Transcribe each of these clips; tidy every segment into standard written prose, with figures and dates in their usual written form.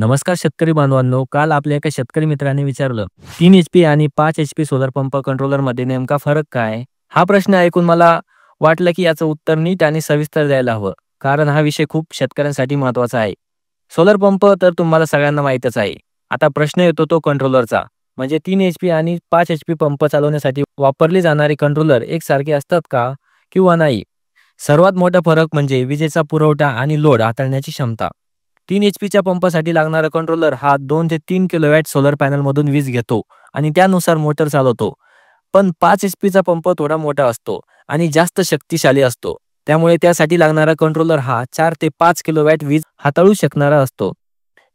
नमस्कार शेतकरी बांधवांनो, काल आपल्या एका शेतकरी मित्राने विचारलं 3 एचपी आणि 5 एचपी सोलर पंप कंट्रोलर मध्ये नेमका फरक काय? हा प्रश्न ऐकून मला वाटलं की याचं उत्तर नीट आणि सविस्तर द्यायला हवं, कारण हा विषय खूप शेतकऱ्यांसाठी महत्त्वाचा आहे. सोलर पंप तर तुम्हाला सगळ्यांना माहीतच आहे. आता प्रश्न येतो तो कंट्रोलरचा. म्हणजे 3 एचपी आणि 5 एचपी पंप चालवण्यासाठी वापरले जाणारे कंट्रोलर एकसारखे असतात का किंवा नाही? सर्वात मोठा फरक म्हणजे विजेचा पुरवठा आणि लोड हाताळण्याची क्षमता. 3 एचपीच्या पंपासाठी लागणारा कंट्रोलर हा 2 ते 3 किलोवॅट सोलर पॅनलमधून वीज घेतो आणि त्यानुसार मोटर चालवतो. पण 5 एचपीचा पंप थोडा मोठा असतो आणि जास्त शक्तिशाली असतो. त्यामुळे त्यासाठी लागणारा कंट्रोलर हा 4 ते 5 किलोवॅट वीज हाताळू शकणारा असतो.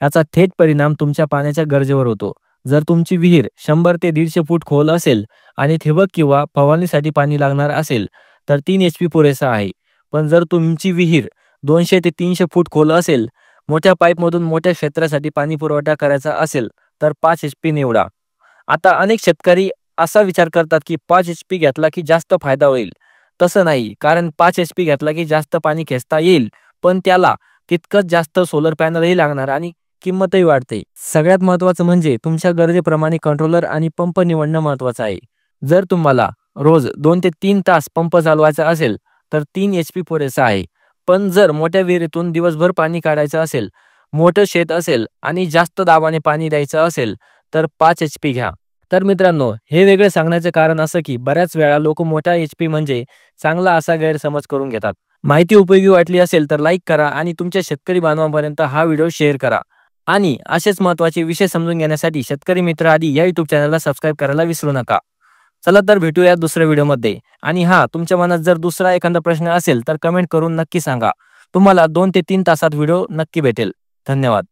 याचा थेट परिणाम तुमच्या पाण्याच्या गरजेवर होतो. जर तुमची विहीर 100 ते 150 फूट खोल असेल आणि ठिबक किंवा फवारणीसाठी पाणी लागणार असेल, तर 3 एचपी पुरेसा आहे. पण जर तुमची विहीर 200 ते 300 फूट खोल असेल, मोठ्या पाईपमधून मोठ्या क्षेत्रासाठी पाणी पुरवठा करायचा असेल, तर 5 एचपी निवडा. आता अनेक शेतकरी असा विचार करतात की 5 एचपी घेतला की जास्त फायदा होईल. तसं नाही, कारण 5 एचपी घेतला की जास्त पाणी खेचता येईल, पण त्याला तितकंच जास्त सोलर पॅनलही लागणार आणि किंमतही वाढते. सगळ्यात महत्त्वाचं म्हणजे तुमच्या गरजेप्रमाणे कंट्रोलर आणि पंप निवडणं महत्त्वाचं आहे. जर तुम्हाला रोज 2 ते 3 तास पंप चालवायचा असेल, तर 3 एचपी पुरेसा आहे. पण जर मोठ्या विहिरीतून दिवसभर पाणी काढायचं असेल, मोठं शेत असेल आणि जास्त दाबाने पाणी द्यायचं असेल, तर 5 एचपी घ्या. तर मित्रांनो, हे वेगळे सांगण्याचं कारण असं की बऱ्याच वेळा लोक मोठा एचपी म्हणजे चांगला असा गैरसमज करून घेतात. माहिती उपयोगी वाटली असेल तर लाईक करा आणि तुमच्या शेतकरी बांधवांपर्यंत हा व्हिडिओ शेअर करा. आणि असेच महत्त्वाचे विषय समजून घेण्यासाठी शेतकरी मित्र आदी या YouTube चॅनलला सबस्क्राईब करायला विसरू नका. चला तर भेटूया दुसऱ्या व्हिडिओमध्ये. आणि हां, तुमच्या मनात जर दुसरा एखादा प्रश्न असेल तर कमेंट करून नक्की सांगा. तुम्हाला 2 ते 3 तासात व्हिडिओ नक्की भेटेल. धन्यवाद.